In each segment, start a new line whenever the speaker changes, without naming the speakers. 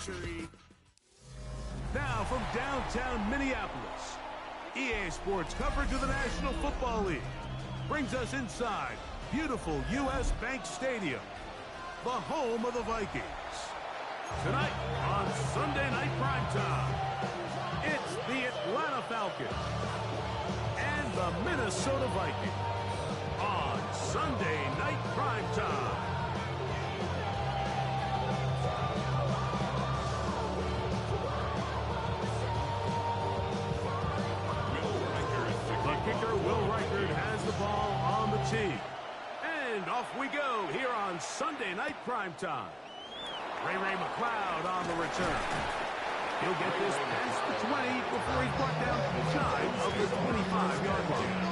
victory. Now from downtown Minneapolis, EA Sports coverage of the National Football League brings us inside beautiful U.S. Bank Stadium, the home of the Vikings. Tonight on Sunday Night Primetime, it's the Atlanta Falcons and the Minnesota Vikings on Sunday Night Primetime. Has the ball on the tee. And off we go here on Sunday Night Primetime. Ray McLeod on the return. He'll get this past the 20 before he's brought down shy of the 25-yard line.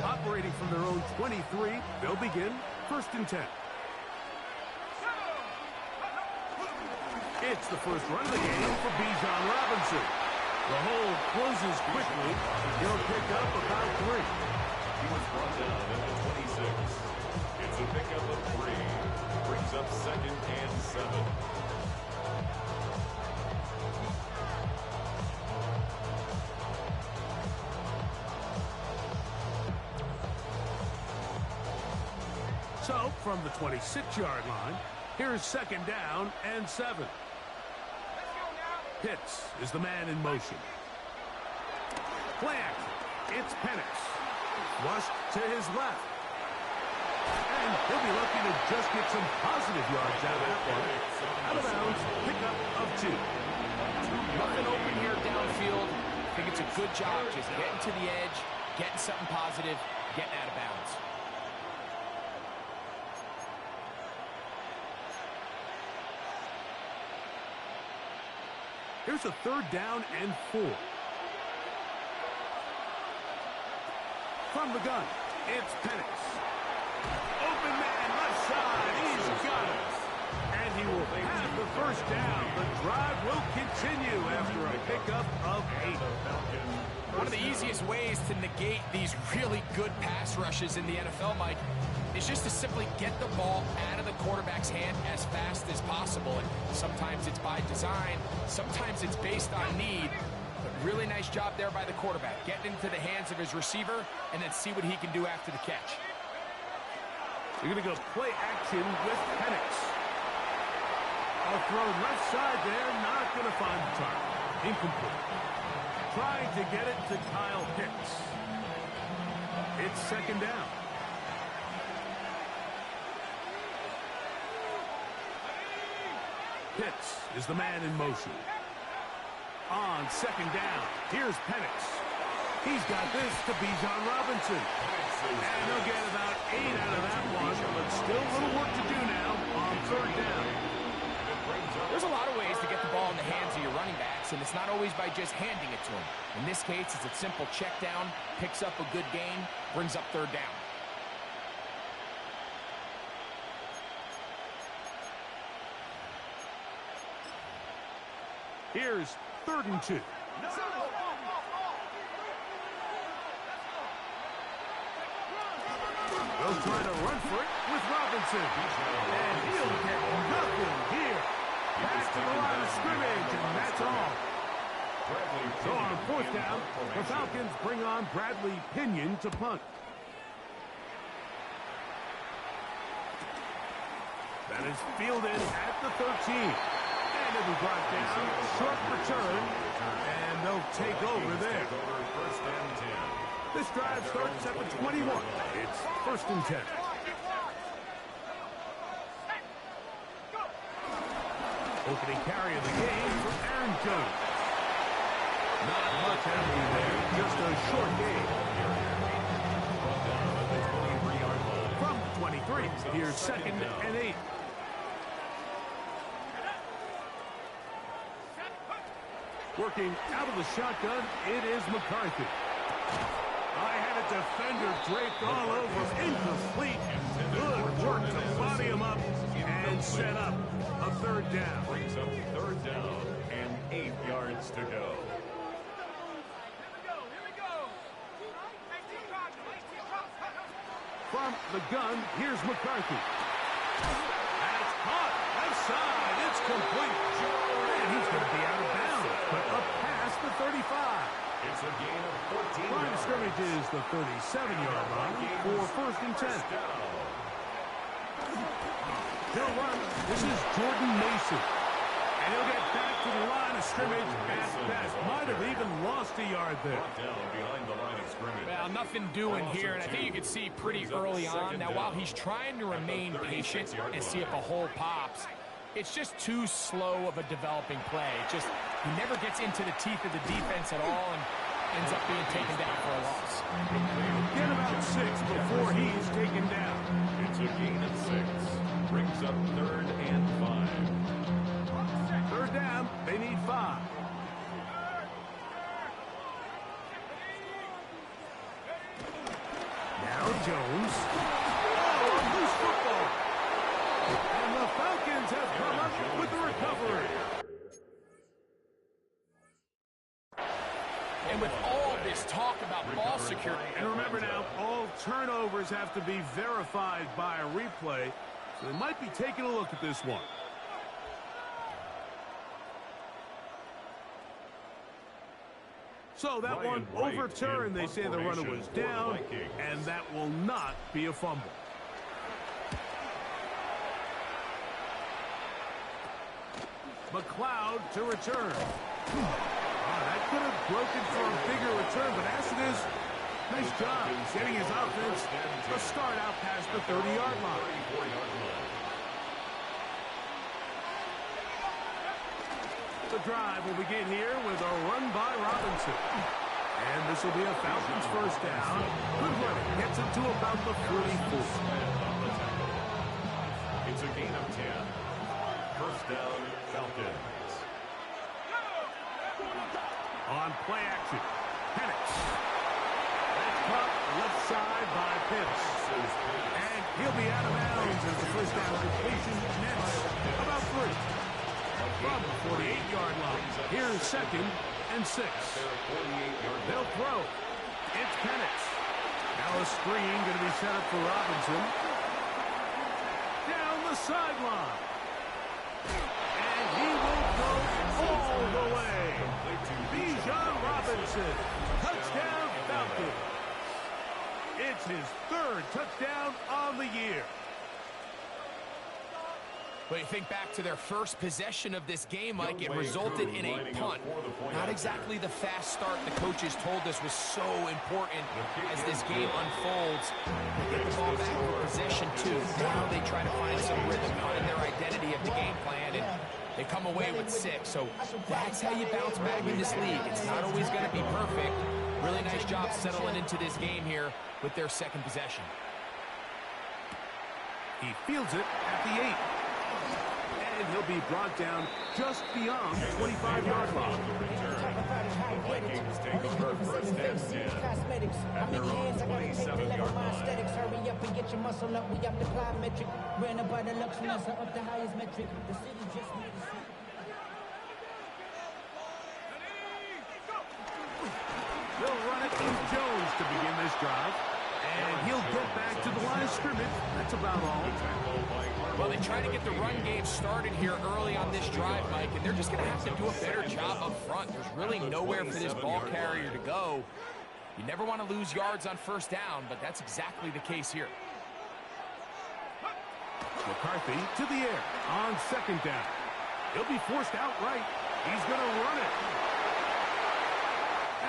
Operating from their own 23, they'll begin 1st and 10. It's the first run of the game for Bijan Robinson. The hole closes quickly. He'll pick up about 3.
He was brought down at the 26. It's a pickup of 3. Brings up 2nd and 7.
So, from the 26-yard line, here's 2nd down and 7. Pitts is the man in motion. Play action. It's Penix. Flushed to his left. And he'll be lucky to just get some positive yards out of that one. Out of bounds, pickup of 2.
Nothing open here downfield. I think it's a good job just getting to the edge, getting something positive, getting out of bounds.
Here's a 3rd down and 4. From the gun, it's Penix. Open man, left side. He's got it. And he will have the 1st down. The drive will continue after a pickup of 8.
One of the easiest ways to negate these really good pass rushes in the NFL, Mike, is just to simply get the ball out of the quarterback's hand as fast as possible. And sometimes it's by design, sometimes it's based on need. But really nice job there by the quarterback, getting into the hands of his receiver and then see what he can do after the catch.
You're going to go play action with Penix. I'll throw left side there, not going to find the target. Incomplete. Trying to get it to Kyle Pitts. It's 2nd down. Pitts is the man in motion. On 2nd down, here's Penix. He's got this to Bijan Robinson. And he'll get about 8 out of that one, but still a little work to do now on 3rd down.
There's a lot of ways to get the ball in the hands of your running backs, and it's not always by just handing it to them. In this case, it's a simple check down, picks up a good gain, brings up 3rd down.
Here's 3rd and 2. They'll try to run for it with Robinson. And he'll get nothing here. Back to the line of scrimmage, and that's all. So on 4th down, the Falcons bring on Bradley Pinion to punt. That is fielded at the 13. And it'll be brought down. Short return. And they'll take over there.
1st and 10.
This drive starts at the 21. It's 1st and 10. Opening carry of the game for Aaron Jones. Not much happening there. Just a short game. From 23, here's 2nd and 8. Working out of the shotgun, it is McCarthy. I had a defender draped all over. Incomplete. Good work to body him up and set up a 3rd down.
Brings up 3rd down and 8 yards to go.
From the gun, here's McCarthy. That's caught. Left side. It's complete. And he's going to be out of bounds, but up past the 35.
It's a gain of 14
Line of
yards.
scrimmage is the 37-yard line for 1st and 10. He'll run. This is Jordan Mason. And he'll get back to the line of scrimmage at best. Might have even lost a yard there.
Down behind the line of scrimmage.
Well, nothing doing here, and I think you can see pretty early on. Now, while he's trying to remain patient and see if a hole pops, it's just too slow of a developing play. Just he never gets into the teeth of the defense at all and ends up being taken down for a loss.
Get about 6 before he's taken down.
It's a gain of 6. Brings up 3rd and 5.
3rd down, they need 5. Now Jones. Oh, a loose football. And the Falcons have come up with the recovery.
And with all this talk about ball security.
And remember now, all turnovers have to be verified by a replay, so they might be taking a look at this one. So that one overturned. They say the runner was down, and that will not be a fumble. McLeod to return. That could have broken for a bigger return, but as it is, nice job getting his offense to start out past the 30-yard line. The drive will begin here with a run by Robinson. And this will be a Falcons 1st down. Good running. Gets it to about the 44.
It's a gain of 10. 1st down, Falcons.
On play action. Penix. That's caught left side by Pitts. And he'll be out of bounds as the 1st down completion nets about 3. From the 48-yard line. Here's 2nd and 6. They'll throw. It's Penix. Now a screen going to be set up for Robinson. Down the sideline. And he will go all the way. Bijan Robinson. Touchdown Falcons. It's his 3rd touchdown on the year.
But you think back to their first possession of this game, Mike, it resulted in a punt. Not exactly the fast start the coaches told us was so important as this game unfolds. They get the ball back for possession 2. Now they try to find some rhythm, find their identity of the game plan, and they come away with 6. So that's how you bounce back in this league. It's not always going to be perfect. Really nice job settling into this game here with their 2nd possession.
He fields it at the 8. And he'll be brought down just beyond the 25-yard line.
Vikings take over 1st and 10 at their own 27-yard line.
Hurry up and get your muscle up. We up the plyometric. Ran up by the luxuries up the highest metric. The city just made it.
They'll run it with Jones to begin this drive. And he'll get back to the line of scrimmage. That's about all.
Well, they try to get the run game started here early on this drive, Mike, and they're just going to have to do a better job up front. There's really nowhere for this ball carrier to go. You never want to lose yards on 1st down, but that's exactly the case here.
McCarthy to the air on 2nd down. He'll be forced outright. He's going to run it.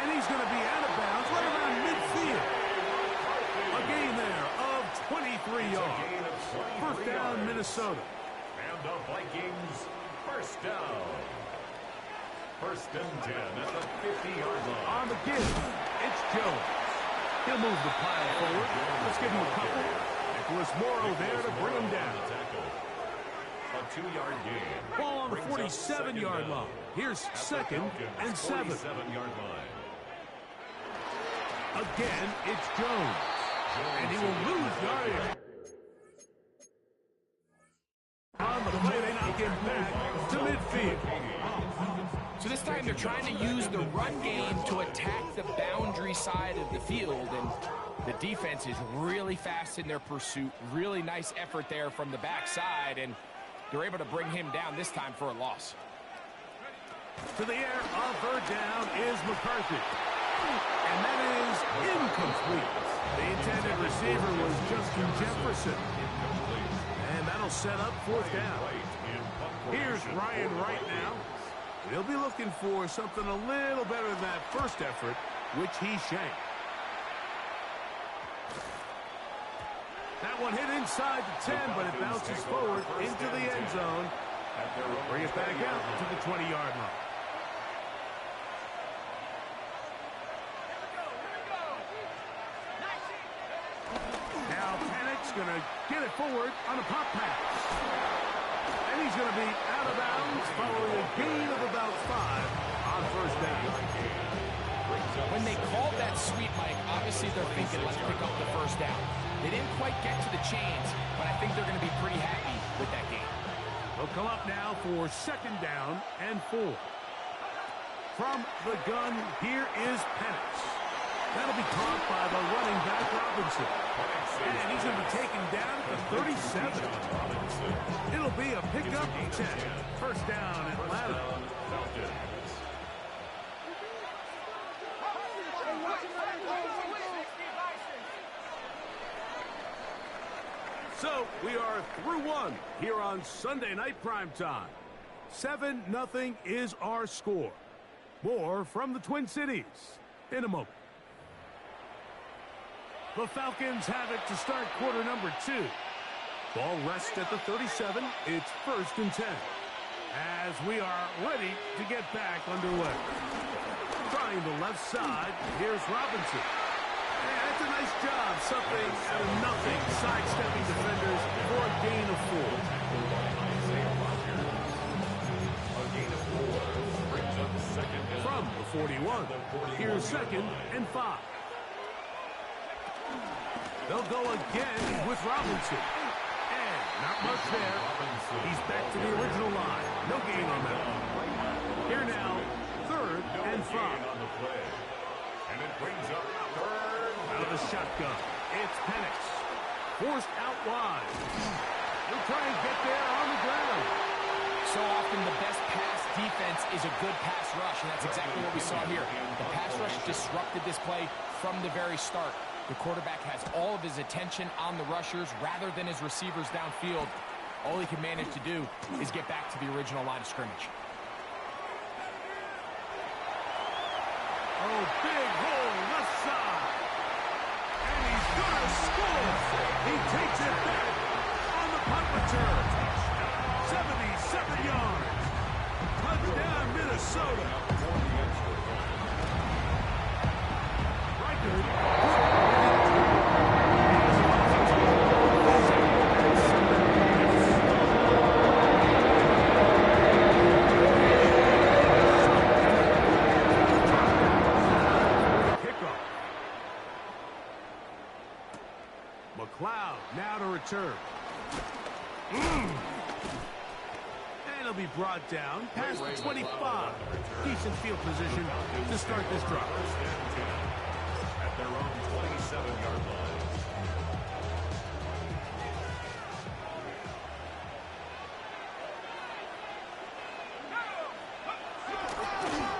And he's going to be out of bounds right around midfield. A gain there of 23 yards. 1st down, Minnesota.
And the Vikings, 1st down. 1st and 10 at the 50-yard line.
On the give, it's Jones. He'll move the pile forward. Let's give him a couple. Nicholas Morrow there to bring him down.
A 2-yard gain.
Ball on the 47-yard line. Here's 2nd and 7.
47-yard line.
Again, it's Jones. And he will lose yardage. On the play, they knock him back to midfield.
So this time they're trying to use the run game to attack the boundary side of the field, and The defense is really fast in their pursuit. Really nice effort there from the backside, and they're able to bring him down this time for a loss.
To the air, a third down is McCarthy. And that is incomplete. The intended receiver was Justin Jefferson. And that'll set up fourth down. Here's Ryan Wright now. He'll be looking for something a little better than that first effort, which he shanked. That one hit inside the 10, but it bounces forward into the end zone. Bring it back out to the 20-yard line. Now Panic's going to get it forward on a pop pass. And he's going to be out of bounds following a gain of about 5 on first down.
When they called that sweep, Mike, obviously they're thinking, let's pick up the first down. They didn't quite get to the chains, but I think they're going to be pretty happy with that game.
They'll come up now for second down and 4. From the gun, here is Penix. That'll be caught by the running back Robinson. And he's going to be taken down at the 37. It'll be a pickup of 10. First down Atlanta. So we are through one here on Sunday Night Primetime. 7-0 is our score. More from the Twin Cities in a moment. The Falcons have it to start quarter number 2. Ball rests at the 37. It's 1st and 10. As we are ready to get back underway. Trying the left side, here's Robinson. And that's a nice job, something out of nothing, sidestepping defenders for a gain of 4. From the 41, here's 2nd and 5. They'll go again with Robinson. And not much there. He's back to the original line. No gain on that one. Here now, 3rd and 5.
And it brings up 3rd.
Out of the shotgun, it's Penix. Forced out wide. He'll try and get there on the ground.
So often the best pass defense is a good pass rush, and that's exactly what we saw here. The pass rush disrupted this play from the very start. The quarterback has all of his attention on the rushers rather than his receivers downfield. All he can manage to do is get back to the original line of scrimmage.
Oh, big hole left side. And he's going to score. He takes it back on the punt return. 77 yards. Touchdown, Minnesota. Reichard. McLeod now to return. And he'll be brought down past the 25. Decent field position to start this drive.
At their own 27-yard line.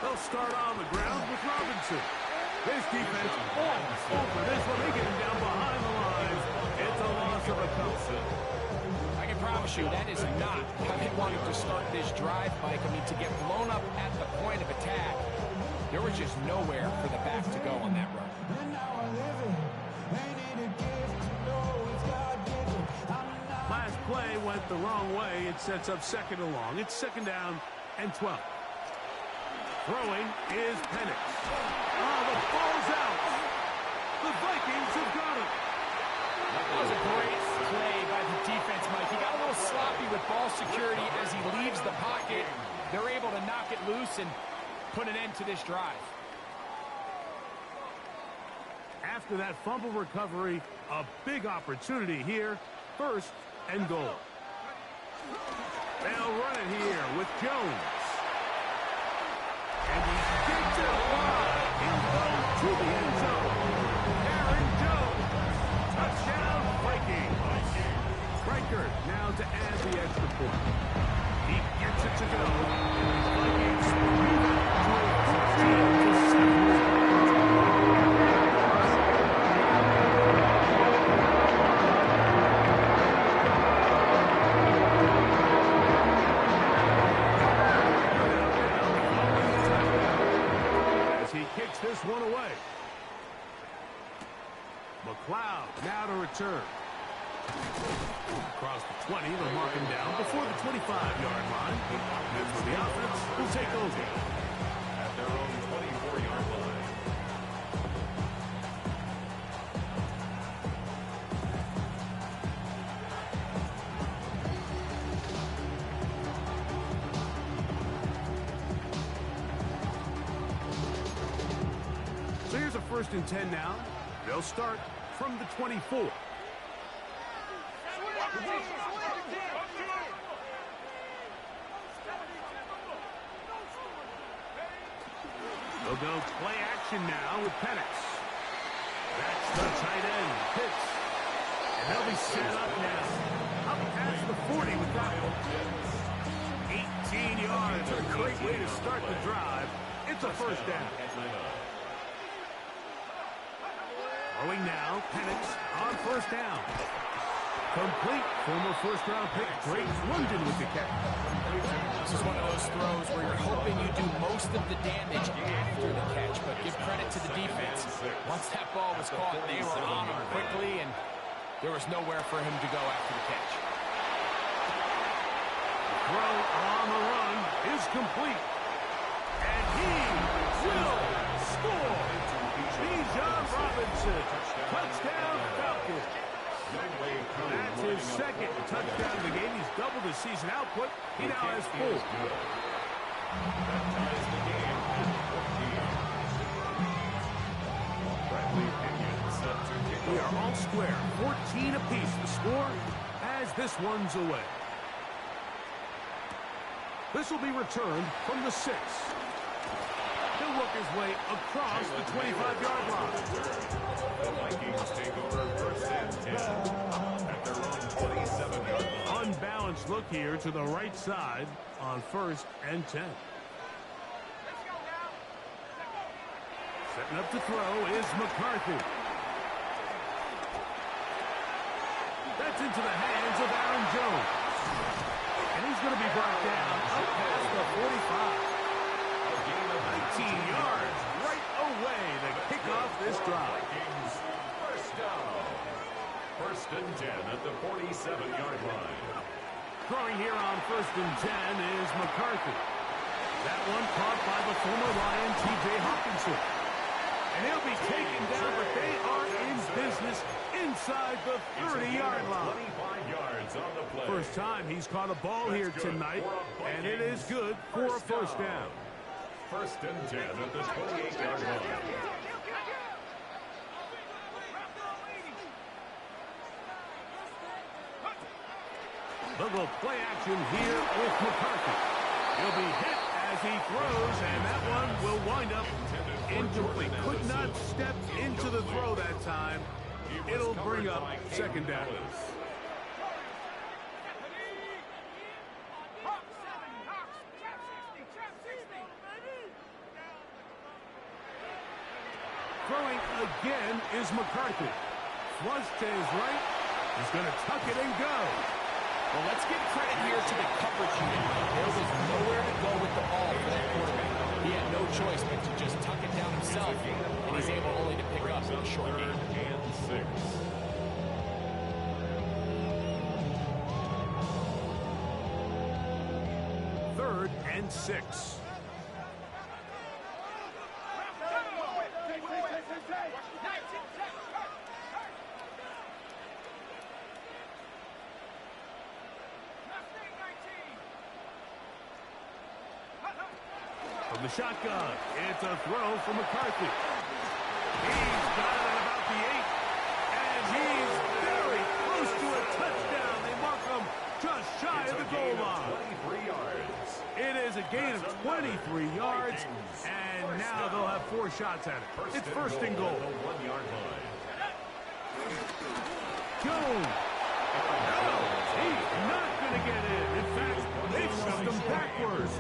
They'll start on the ground with Robinson. This defense all over this one. They get him down behind the lines. It's a loss of a couple.
I can promise you that is not how they wanted to start this drive, Mike. I mean, to get blown up at the point of attack, there was just nowhere for the back to go on that run.
Last play went the wrong way. It sets up 2nd and long. It's 2nd down and 12. Throwing is Penix. Oh, the ball's out. The Vikings have got it.
That was a great play by the defense, Mike. He got a little sloppy with ball security as he leaves the pocket. They're able to knock it loose and put an end to this drive.
After that fumble recovery, a big opportunity here. 1st and goal. They'll run it here with Jones. And he gets it wide. He'll go to the end zone. Aaron Jones return. Across the 20, they'll mark him down before the 25-yard line. That's where the offense will take over.
At their own 24-yard line.
So here's a 1st and 10 now. They'll start from the 24. They'll go play action now with Penix. That's the tight end, Pitts. And they'll be set up now. Up past the 40 with that one. 18 yards, a great way to start the drive. It's a 1st down. Throwing now, Penix on 1st down. Complete. Former 1st-round pick Drake London with the catch.
This is one of those throws where you're hoping you do most of the damage after the catch, but give credit to the defense. Once that ball was caught, they were on him quickly, and there was nowhere for him to go after the catch.
The throw on the run is complete. And he will score. Bijan Robinson. Touchdown, Falcons. That's his 2nd touchdown of the game. He's doubled his season output. He now has 4. We are all square. 14 apiece. The score as this one's away. This will be returned from the 6. He'll work his way across the 25-yard line.
The Vikings take over 1st and 10 at their own 27-yard line.
Unbalanced look here to the right side on 1st and 10. Setting up to throw is McCarthy. That's into the hands of Aaron Jones. And he's going to be brought down up past the 45. 19 yards right away to kick off this drive.
Vikings 1st down. 1st and 10 at the 47-yard line.
Throwing here on 1st and 10 is McCarthy. That one caught by the former Lion, T.J. Hawkinson. And he'll be taken down, but they are in business inside the 30-yard line.
25 yards on the play.
First time he's caught a ball here tonight, and it is good for a 1st down.
1st and 10 at the 28-yard line.
They'll go play action here with McCarthy. He'll be hit as he throws, and that one will wind up incomplete. Could not step into the throw that time. It'll bring up 2nd down. Throwing again is McCarthy. Flush to his right. He's going to tuck it and go.
Well, let's give credit here to the coverage unit. There was nowhere to go with the ball for that quarterback. He had no choice but to just tuck it down himself, and he's able only to pick up in a short game.
3rd and 6.
Third and 6. From the shotgun, it's a throw for McCarthy. He's got it at about the 8, and he's very close to a touchdown. They mark him just shy of the goal line.
23 yards.
It is a gain of 23 yards, and now they'll have 4 shots at it. It's 1st and goal.
The 1-yard line.
Jones. No, he's not going to get in. In fact, they've shoved him backwards.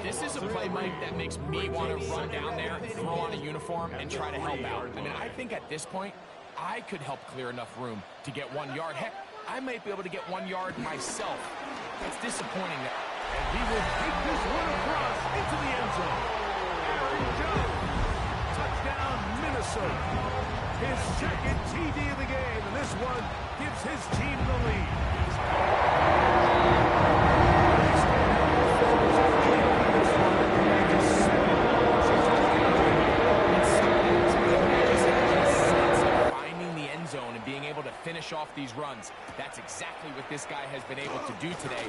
This is a play, Mike, that makes me want to run down there, throw on a uniform, and try to help out. I mean, I think at this point, I could help clear enough room to get 1 yard. Heck, I might be able to get 1 yard myself. It's disappointing that.
And he will take this one across into the end zone. Aaron Jones. Touchdown, Minnesota. His second TD of the game, and this one gives his team the lead.
Finding the end zone and being able to finish off these runs. That's exactly what this guy has been able to do today.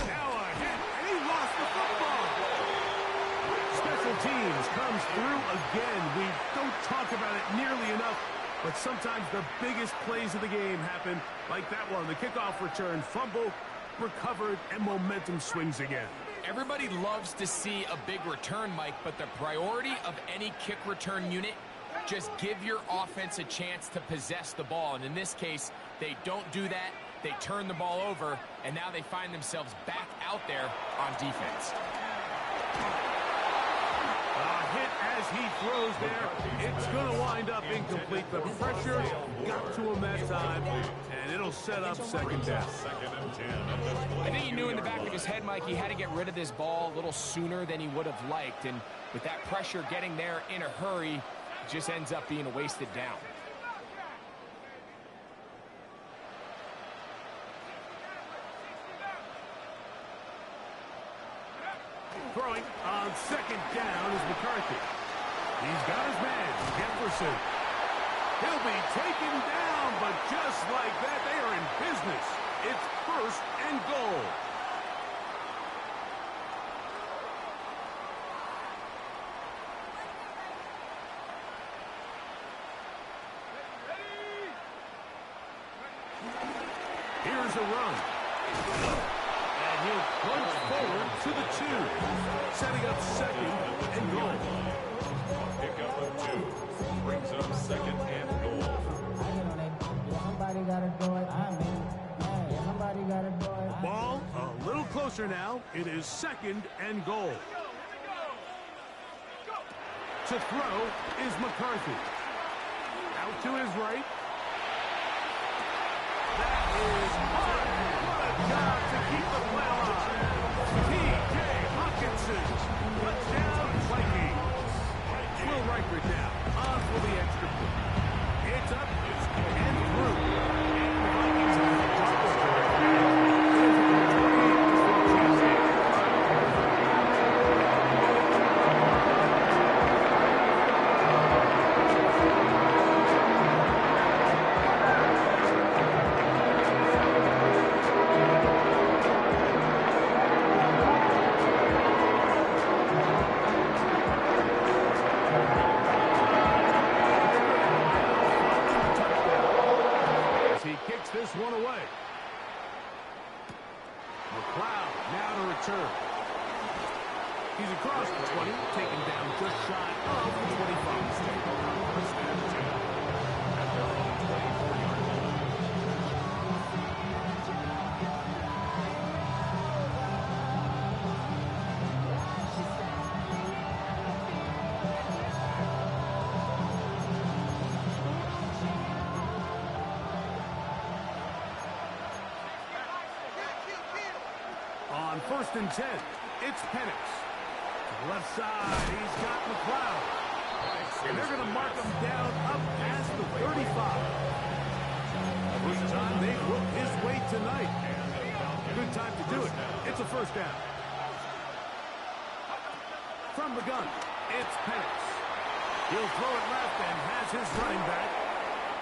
Now a hit, and he lost the football. Special teams comes through again. We don't talk about it nearly enough, but sometimes the biggest plays of the game happen like that one. The kickoff return, fumble, recovered, and momentum swings again.
Everybody loves to see a big return, Mike, but the priority of any kick return unit, just give your offense a chance to possess the ball. And in this case, they don't do that. They turn the ball over, and now they find themselves back out there on defense.
Hit as he throws there. It's going to wind up incomplete. The pressure got to him that time, and it'll set up second down.
I think he knew in the back of his head, Mike, he had to get rid of this ball a little sooner than he would have liked. And with that pressure getting there in a hurry, it just ends up being a wasted down.
Throwing on second down is McCarthy. He's got his man, Jefferson. He'll be taken down, but just like that, they are in business. It's first and goal. Here's a run. And he'll plunge forward to the 2. Setting up second and goal.
Pickup of 2. Brings up second and goal.
Somebody gotta do it. Somebody gotta do it.
Ball a little closer now. It is second and goal. To throw is McCarthy. Out to his right. That is hard. What a job to keep the play alive. T.J. Hawkinson. Touchdown, Vikings. Will Riker down. On for the extra point. It's up and through. And the Vikings have a double. This one away. McLeod now to return. He's across the 20, taken down just shy of the 25. On first and 10, it's Penix. To the left side, he's got McLeod. And they're going to mark him down up past the 35. First time they've whooped his way tonight. Good time to do it. It's a first down. From the gun, it's Penix. He'll throw it left and has his running back.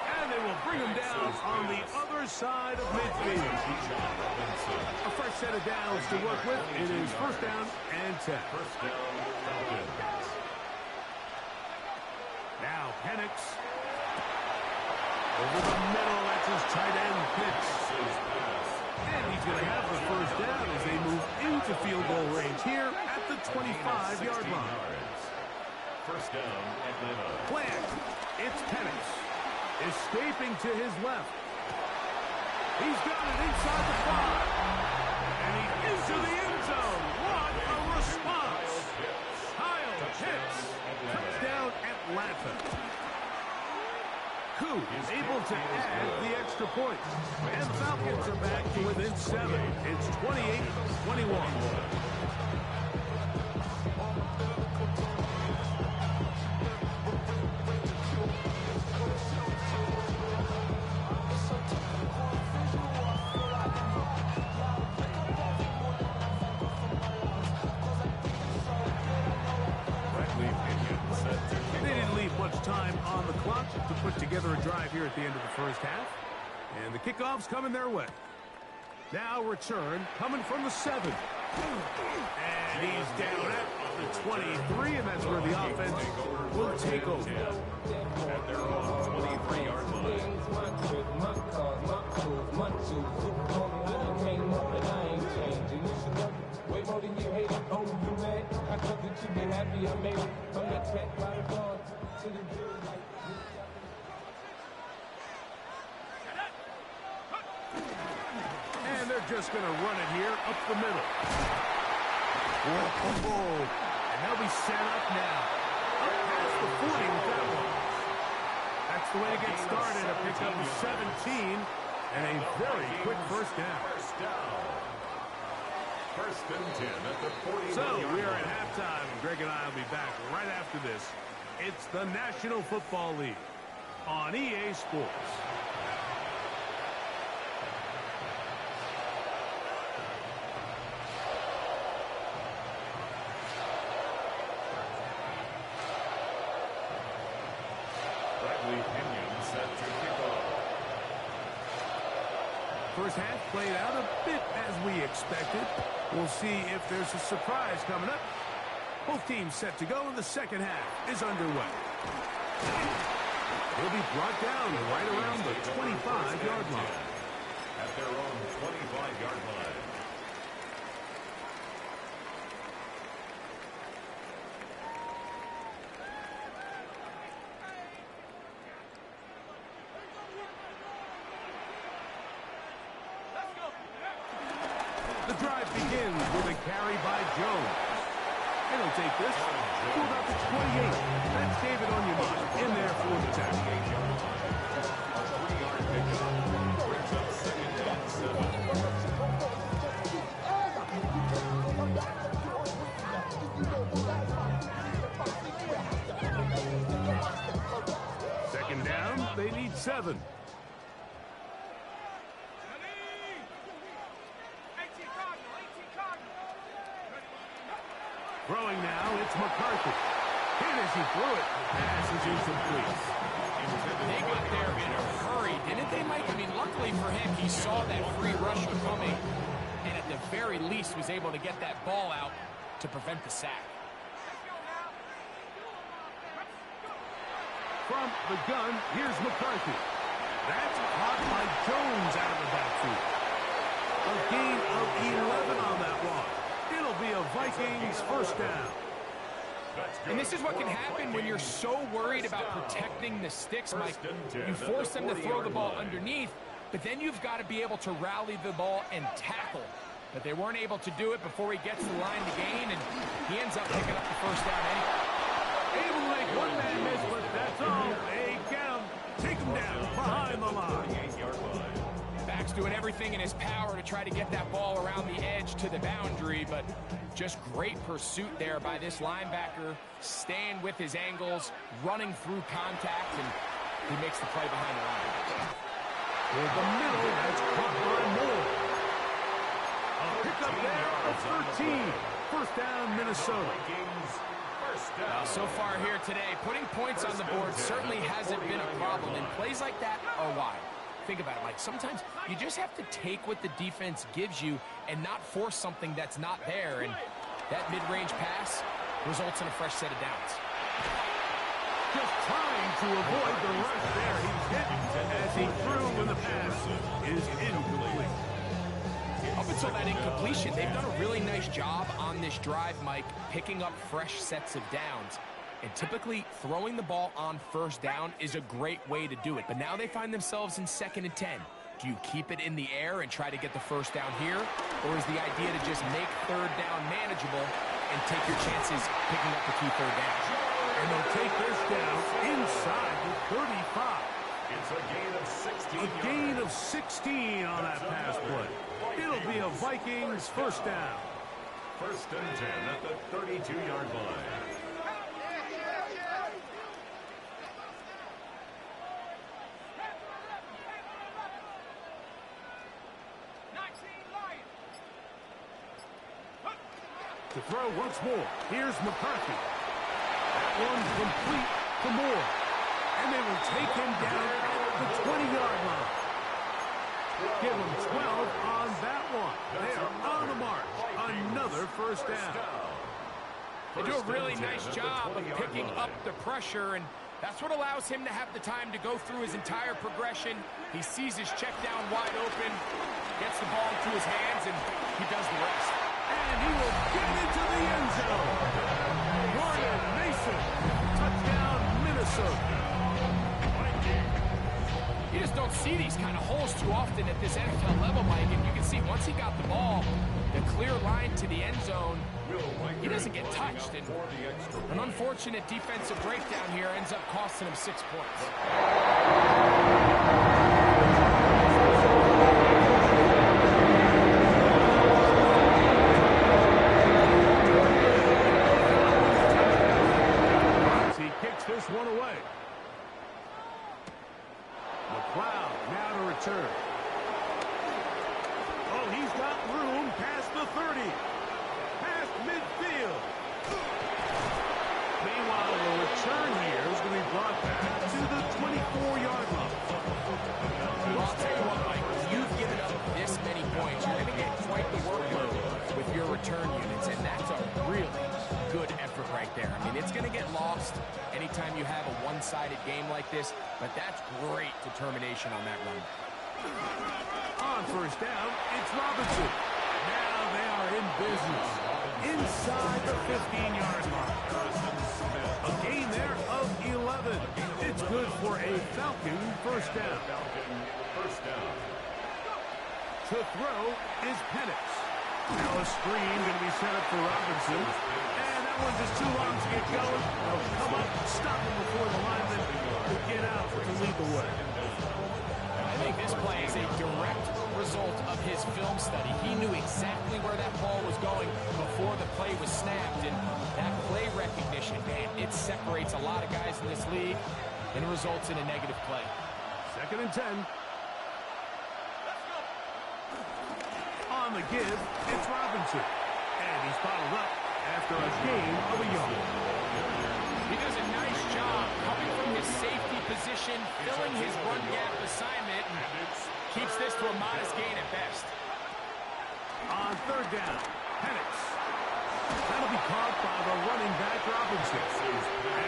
And they will bring him down on the other side of midfield. A fresh set of downs to work with. It is first down and 10.
First down, Falcons.
Now Penix. Over the middle, that's his tight end pitch. And he's going to have the first down as they move into field goal range here at the 25-yard line.
First down, Atlanta.
Plant. It's Penix. Escaping to his left. He's got it inside the 5. And he's into the end zone. What a response. Kyle Pitts. Touchdown Atlanta. Koo able to add the extra point. And the Falcons are back to within 7. It's 28-21. the end of the first half. And the kickoff's coming their way. Now return coming from the 7. And he's down at the 23, and that's where the offense will take over.
At their own 23-yard line.
And they're just going to run it here up the middle. Whoa. And they'll be set up now. Up past the 40 with that one. That's the way to get started. A pickup of 17 and a very quick first down.
First and 10 at the 40.
So we are at halftime. Greg and I will be back right after this. It's the National Football League on EA Sports. First half played out a bit as we expected. We'll see if there's a surprise coming up. Both teams set to go, and the second half is underway. He'll be brought down right around the 25-yard line.
At their own 25-yard line.
The drive begins with a carry by Jones. And he'll take this to about the 28. That's David Onyema in there for the tackle.
A 3-yard pickup. Brings up second and 7.
Second down, they need 7. Throwing now, it's McCarthy. Hit as he threw it. Pass is incomplete.
They got there in a hurry, didn't they, Mike? I mean, luckily for him, he saw that free rusher coming, and at the very least was able to get that ball out to prevent the sack.
From the gun, here's McCarthy. That's caught by Jones out of the backfield. A gain of 11 on that one. It'll be a Vikings first down.
And this is what can happen when you're so worried about protecting the sticks, Mike. You force them to throw the ball underneath, but then you've got to be able to rally the ball and tackle. But they weren't able to do it before he gets the line to gain, and he ends up picking up the first down anyway.
Able to make one man miss, but that's all. They get him. Take him down behind the line.
Back's doing everything in his power to try to get that ball around the edge to the boundary, but just great pursuit there by this linebacker, staying with his angles, running through contact, and he makes the play behind the line.
In the middle, that's caught by Moore. A pickup there of 13. First down, Minnesota.
So far here today, putting points on the board certainly hasn't been a problem, and plays like that are why. Think about it, Mike. Sometimes you just have to take what the defense gives you and not force something that's not there, and that mid-range pass results in a fresh set of downs.
Just trying to avoid the rush there. He's hit as he threw when the pass is incomplete.
Up until that incompletion, they've done a really nice job on this drive, Mike, picking up fresh sets of downs. And typically, throwing the ball on first down is a great way to do it. But now they find themselves in 2nd and 10. Do you keep it in the air and try to get the first down here? Or is the idea to just make third down manageable and take your chances picking up the key third down?
And they'll take this down inside the 35.
It's a gain of 16.
A gain of 16 on that pass play. It'll be a Vikings first down.
First and 10 at the 32-yard line.
To throw once more. Here's McCarthy. That one's complete to Moore. And they will take him down at the 20-yard line. Give them 12 on that one. They are on the march. Another first down.
They do a really nice job of picking up the pressure, and that's what allows him to have the time to go through his entire progression. He sees his check down wide open, gets the ball into his hands, and he does the rest.
And he will get into the end zone. Jordan Mason, touchdown, Minnesota.
You just don't see these kind of holes too often at this NFL level, Mike. And you can see once he got the ball, the clear line to the end zone, he doesn't get touched. And an unfortunate defensive breakdown here ends up costing him 6 points.
He kicks this one away. McLeod now to return. Oh, he's got room past the 30. Past midfield. Meanwhile, the return here is going to be brought back to the 24-yard line.
Well, I'll tell you what, Mike, when you've given up this many points, you're going to get quite the workload with your return units, and that's a really good effort right there. I mean, it's going to get lost anytime you have a one-sided game like this, but that's great determination on that run.
On first down, it's Robinson. Now they are in business. Inside the 15-yard line. A gain there of 11. It's good for a Falcon first down. To throw is Penix. Now a screen going to be set up for Robinson. And that one's just too long to get going. They'll come up, stop him before the lineman to get out to lead the way.
I think this play is a direct result of his film study. He knew exactly where that ball was going before the play was snapped. And that play recognition, man, it separates a lot of guys in this league and results in a negative play.
2nd and 10. On the give, it's Robinson. And he's bottled up after a gain of a yard.
He does a nice job coming from his safety position, filling his run gap assignment, and keeps this to a modest gain at best.
On 3rd down, Penix. That'll be caught by the running back Robinson.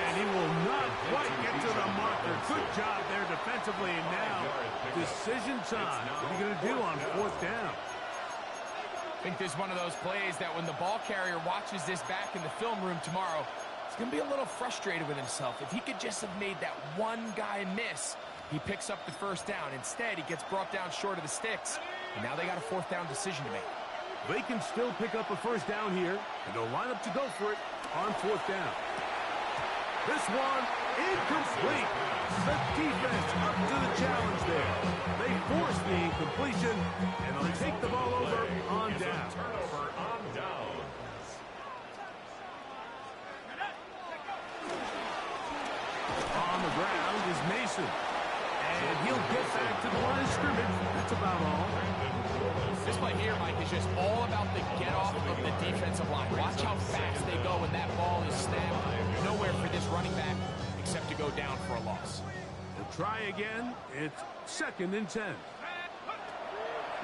And he will not quite get to the marker. Good job there defensively. And now, decision time. What are you going to do on 4th down?
I think this is one of those plays that when the ball carrier watches this back in the film room tomorrow, he's going to be a little frustrated with himself. If he could just have made that one guy miss, he picks up the first down. Instead, he gets brought down short of the sticks, and now they got a 4th down decision to make.
They can still pick up a first down here, and they'll line up to go for it on 4th down. This one, incomplete. The defense up to the challenge there. They force the incompletion, and they'll take the ball over on down.
Turnover on down.
On the ground is Mason. And he'll get back to the line of scrimmage. That's about all.
This play here, Mike, is just all about the get-off of the defensive line. Watch how fast they go when that ball is snapped. Nowhere for this running back except to go down for a loss.
They'll try again. It's 2nd and 10.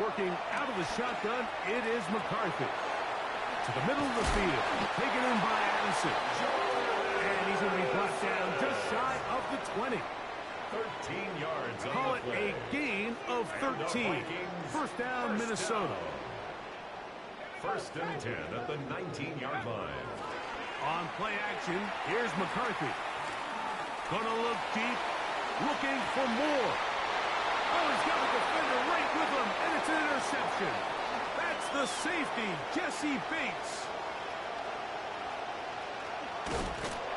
Working out of the shotgun, it is McCarthy. To the middle of the field. Taken in by Addison. And he's going to be brought down just shy of the 20.
13 yards.
Call it a gain of 13. First down, Minnesota.
1st and 10 at the 19-yard line.
On play action, here's McCarthy. Gonna look deep, looking for more. Oh, he's got a defender right with him, and it's an interception. That's the safety, Jesse Bates.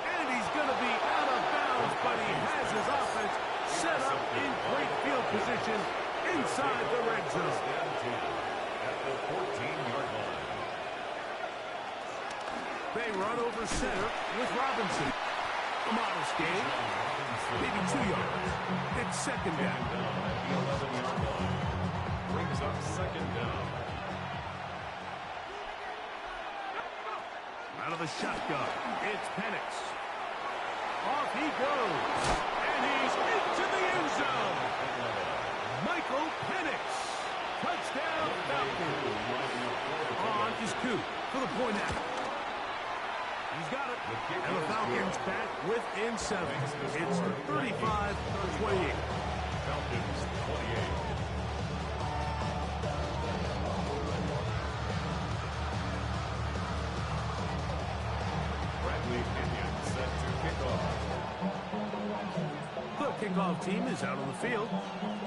And he's gonna be out of bounds, but he has his offense set up in great field position inside the red zone.
At the 14-yard line.
They run over center with Robinson. A modest gain, maybe 2 yards. It's 2nd down.
At the 11-yard line. Brings up 2nd down.
Out of the shotgun, it's Penix. Off he goes. And And he's into the end zone. Michael Penix. Touchdown, Falcons. On is Coop for the point out. He's got it. And the Falcons back within 7. It's 35-28.
Falcons 28. Bradley Pinion set to kick off.
The kickoff team is out on the field,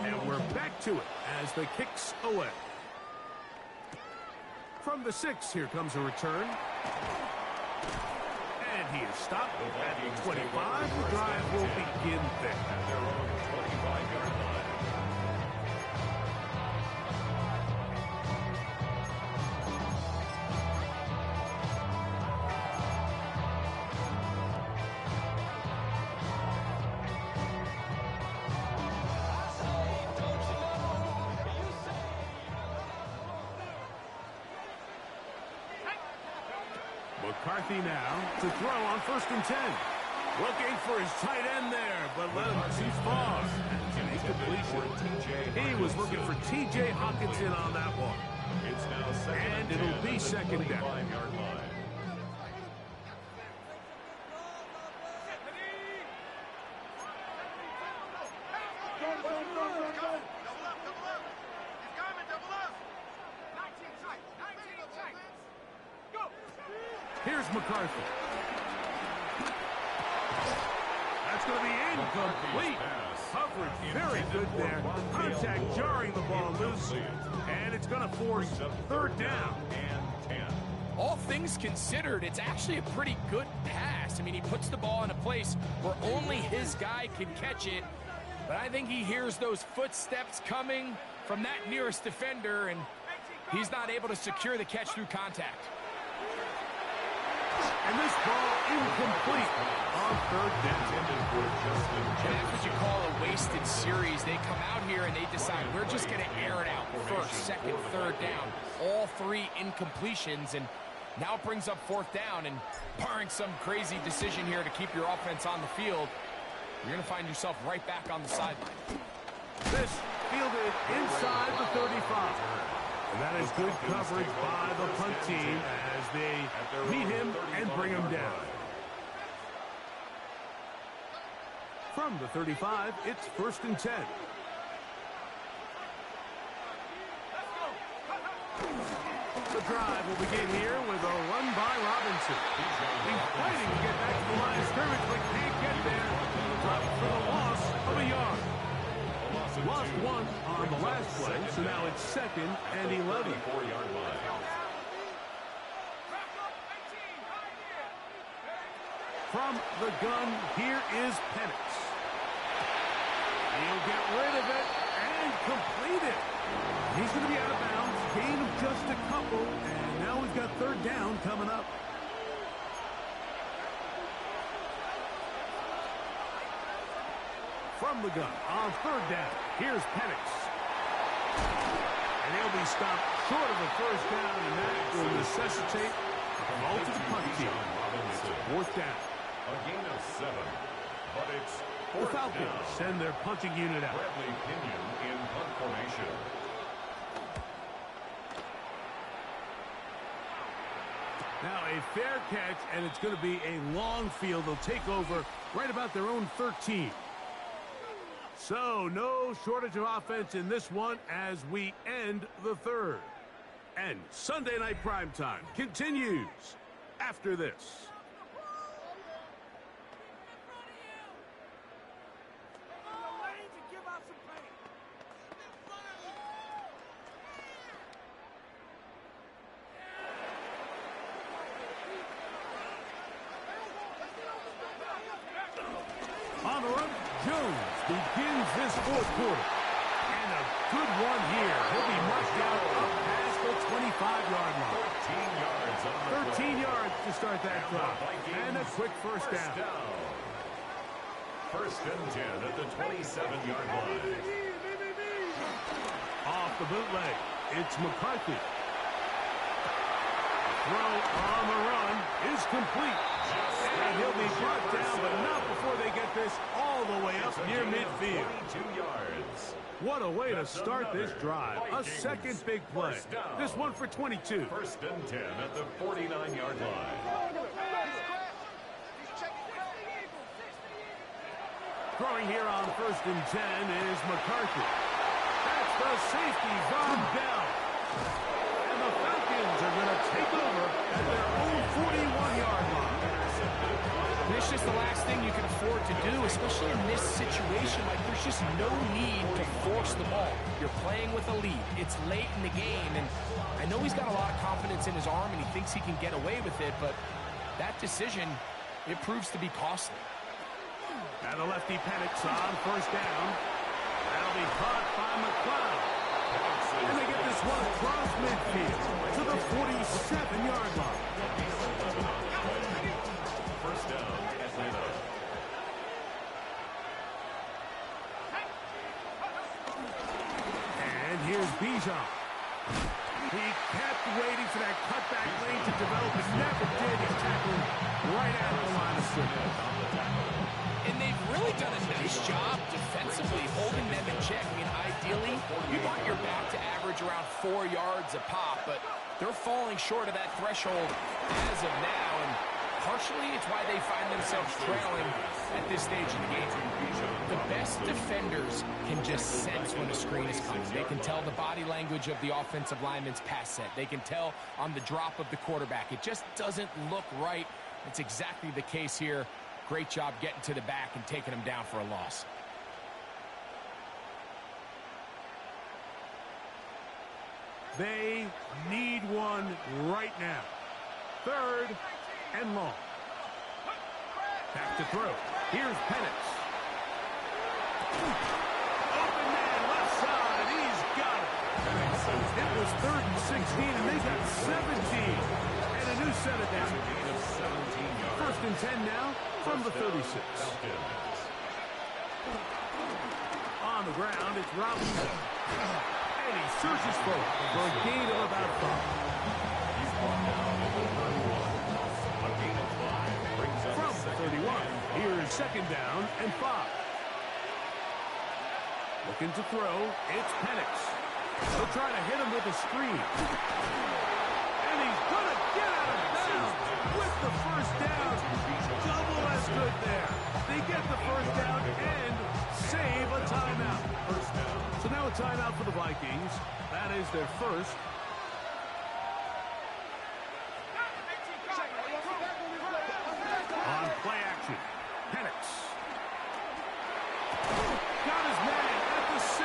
and we're back to it as the kicks away. From the 6, here comes a return. And he is stopped at the 25. The drive will begin there.
At their own 25-yard line.
McCarthy now to throw on 1st and 10. Looking for his tight end there, but let him too far. An incompletion. He was looking for T.J. Hawkinson on that one.
It's now second
And it'll be second down.
25-yard line.
Here's McCarthy. That's going to be incomplete. Coverage very good there. Contact jarring the ball loose. And it's going to force 3rd down.
And 10.
All things considered, it's actually a pretty good pass. I mean, he puts the ball in a place where only his guy can catch it. But I think he hears those footsteps coming from that nearest defender, and he's not able to secure the catch through contact.
And this ball incomplete on 3rd down.
And that's what you call a wasted series. They come out here and they decide we're just going to air it out. 1st, 2nd, 3rd down. All 3 incompletions, and now it brings up 4th down. And barring some crazy decision here to keep your offense on the field, you're going to find yourself right back on the sideline.
This fielded inside the 35. And that is good coverage by the punt team as they meet him and bring him down. From the 35, it's 1st and 10. The drive will begin here with a run by Robinson. He's fighting to get back to the line of scrimmage, but can't get there. Dropped for the loss of a yard. Lost 1 on the last play, so now it's 2nd and 11.
4-yard line.
From the gun, here is Penix. He'll get rid of it and complete it. He's going to be out of bounds, gain of just a couple, and now we've got 3rd down coming up. From the gun on 3rd down, here's Penix. And he'll be stopped short of a 1st down, and that will necessitate a ball to the punt team. 4th down.
A gain of 7, but it's
The Falcons send their punting unit out.
Bradley Pinion in punt formation.
Now a fair catch, and it's going to be a long field. They'll take over right about their own 13. So no shortage of offense in this one as we end the 3rd. And Sunday Night Primetime continues after this. On the run, Jones begins this 4th quarter. And a good one here. He'll be marked out up past the 25-yard line.
13 yards on the
13 yards to start that drive. And a quick 1st down.
1st and 10 at the 27-yard line.
Off the bootleg, it's McCarthy. throw on the run is complete. And he'll be brought down, but not before they get this all the way up near midfield.
22 yards.
What a way to start this drive. A second big play. This one for 22.
First and 10 at the 49-yard line.
Throwing here on first and 10 is McCarthy. That's the safety, Von Bell. And the Falcons are going to take over at their own 41-yard line.
And it's just the last thing you can afford to do, especially in this situation. Like, there's just no need to force the ball. You're playing with a lead. It's late in the game, and I know he's got a lot of confidence in his arm, and he thinks he can get away with it, but that decision, it proves to be costly.
And the lefty Penix on first down. That'll be caught by McLeod. And they get this one across midfield to the 47-yard line.
First down, Atlanta.
And here's Bijan. He kept waiting for that cutback lane to develop and never did. He's tackled right out of the line of scrimmage.
And they've really done a nice job defensively holding them in check. I mean, ideally, you want your back to average around 4 yards a pop, but they're falling short of that threshold as of now, and partially it's why they find themselves trailing at this stage of the game. The best defenders can just sense when a screen is coming. They can tell the body language of the offensive lineman's pass set. They can tell on the drop of the quarterback. It just doesn't look right. It's exactly the case here. Great job getting to the back and taking them down for a loss.
They need one right now. Third and long. Back to throw. Here's Penix. Open man, left side. He's got it. It was 3rd and 16, and they got 17. And a new set of downs. First and 10 now from the 36. On the ground, it's Robinson. And he searches for a gain of about 5. From the 31, here is second down and 5. Looking to throw, it's Penix. He'll try to hit him with a screen. And he's going to get out of bounds with the first down. Double as good there. They get the first down and save a timeout. So now a timeout for the Vikings. That is their first. On play action, Penix. Got his man at the 6.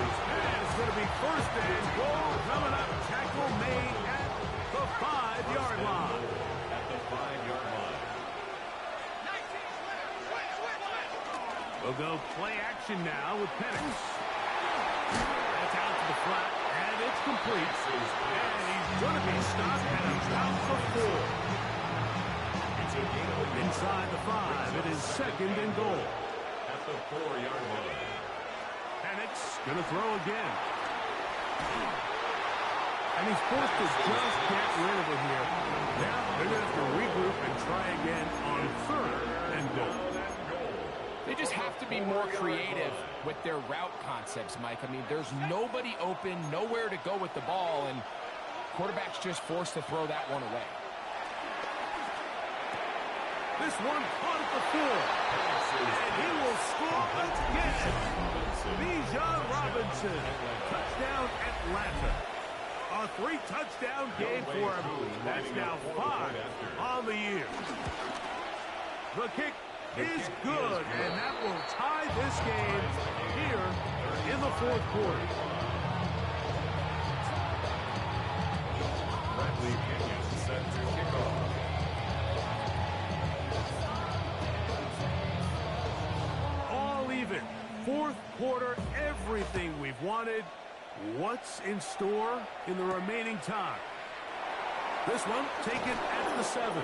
And it's going to be first and goal coming up. Tackle made at the 5-yard line.
At the 5-yard line.
We'll go play action now with Penix. That's out to the flat, and it's complete. And he's going to be stopped at about the 4. Inside the 5, it is second and goal.
At the 4-yard line.
Penix going to throw again. And he's forced to just get rid of it here. Now they're going to have to regroup and try again on 3rd and goal.
They just have to be more creative with their route concepts, Mike. I mean, there's nobody open, nowhere to go with the ball, and quarterback's just forced to throw that one away.
This one caught at the 4. And he will score again. Bijan Robinson. Touchdown Atlanta. A 3-touchdown game for him. That's now 5 on the year. The kick is good, and that will tie this game here in the 4th quarter.
Bradley Pinion set to kick off.
All even. 4th quarter, everything we've wanted. What's in store in the remaining time? This one taken at the 7.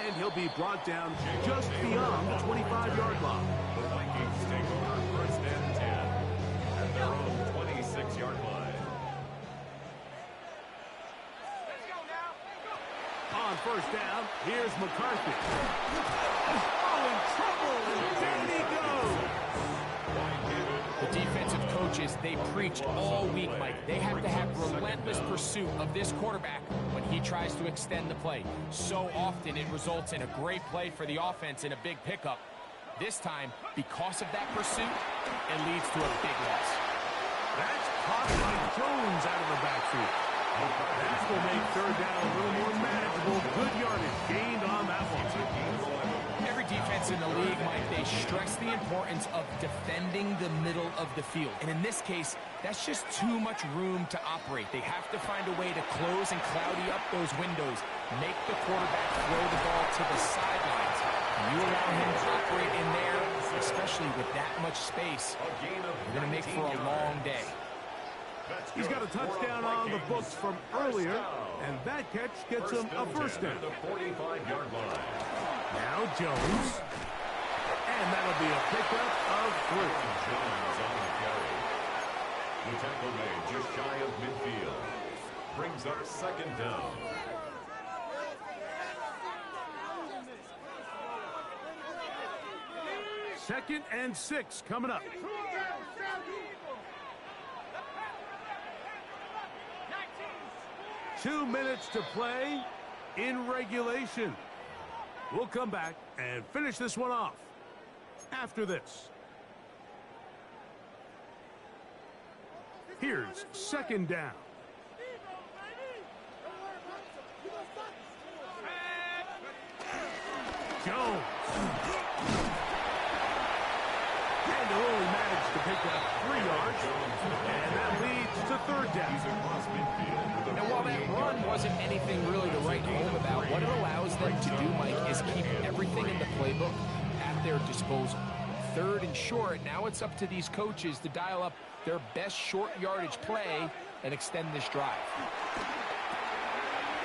And he'll be brought down just beyond the 25-yard line.
The Vikings take over first and 10 at their own 26-yard line.
on first down. Here's McCarthy. Oh, in trouble, and down he goes.
The defensive coaches, they preach all week, Mike. They have to have relentless pursuit of this quarterback when he tries to extend the play. So often it results in a great play for the offense and a big pickup. This time, because of that pursuit, it leads to a big loss. That's possibly Jones out of the backfield.
That will make third down a little more manageable. Good yardage gained on that one.
Every defense in the league, Mike, they stress the importance of defending the middle of the field. And in this case, that's just too much room to operate. They have to find a way to close and cloudy up those windows, make the quarterback throw the ball to the sidelines. You allow him to operate in there, especially with that much space, you're going to make for a long day.
He's got a touchdown on the books from earlier, and that catch gets him a first down. Now Jones, and that'll be a pickup of 3.
Jones on the carry. The tackle made just shy of midfield. Brings up second down.
Second and 6 coming up. Two minutes to play in regulation. We'll come back and finish this one off after this. Here's second down. Jones. And he'll only manage to pick up 3 yards. And that leads to third down.
And while that run wasn't anything really to write home about, what it allows them to do, Mike, is keep everything in the playbook at their disposal. Third and short, now it's up to these coaches to dial up their best short yardage play and extend this drive.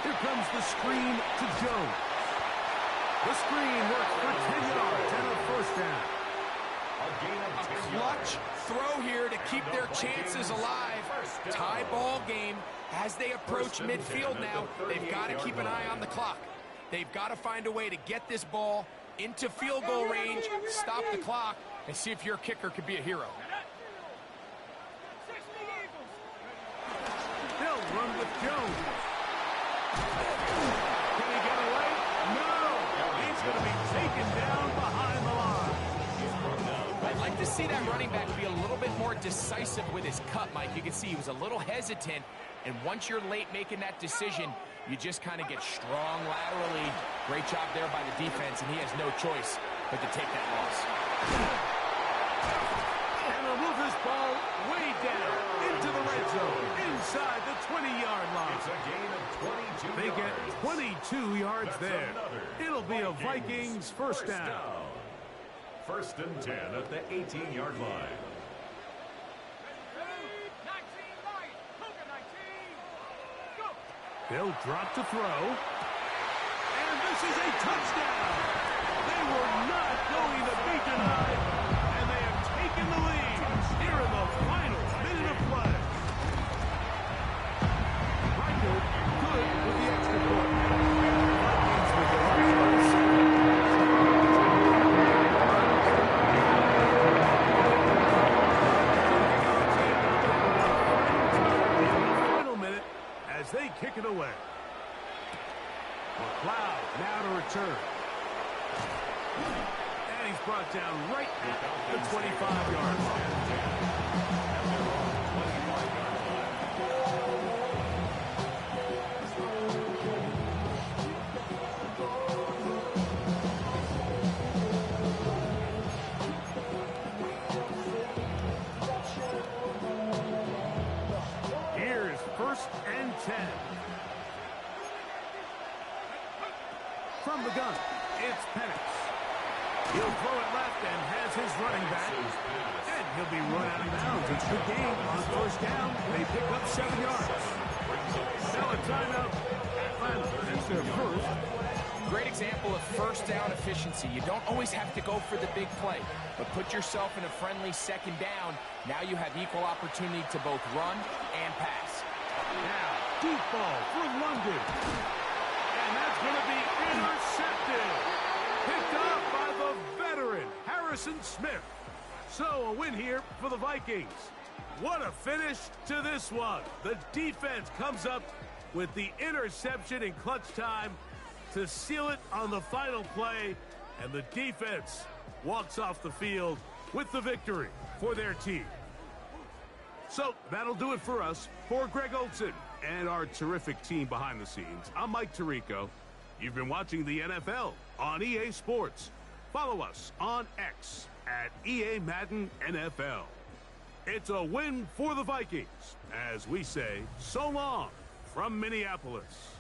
Here comes the screen to Jones. The screen works for 10 yards and a first down.
A clutch throw here to keep their chances alive. Tie ball game. As they approach midfield now, they've got to keep an eye on the clock. They've got to find a way to get this ball into field goal range, stop the clock, and see if your kicker could be a hero.
They'll run with Jones. Can he get away? No! He's going to be taken down behind the line.
I'd like to see that running back be a little bit more decisive with his cut, Mike. You can see he was a little hesitant, and once you're late making that decision, you just kind of get strong laterally. Great job there by the defense, and he has no choice but to take that loss.
And he'll move this ball way down into the red zone, inside the 20-yard line.
It's a gain of 22
They get
yards.
22 yards
That's
there. It'll be a Vikings first down.
First and 10 at the 18-yard line.
They'll drop to throw. And this is a touchdown. They were not going to be denied. And they have taken the lead here in the final minute of play. Michael, good with the extra point. Vikings with the final minute as they kick it away. McLeod now to return. And he's brought down right at the 25-yard line. Here's first and 10. From the gun, it's Penix. He'll throw it left and has his running back. And he'll be run out of bounds. It's the game on first down. They pick up 7 yards. Now a timeout. That's their first.
Great example of first down efficiency. You don't always have to go for the big play, but put yourself in a friendly second down. Now you have equal opportunity to both run and pass.
Now, deep ball for London. And that's going to be intercepted. Picked up by the veteran, Harrison Smith. So a win here for the Vikings. What a finish to this one. The defense comes up with the interception in clutch time to seal it on the final play. And the defense walks off the field with the victory for their team. So that'll do it for us. For Greg Olson and our terrific team behind the scenes, I'm Mike Tirico. You've been watching the NFL on EA Sports. Follow us on X at EA Madden NFL. It's a win for the Vikings as we say so long from Minneapolis.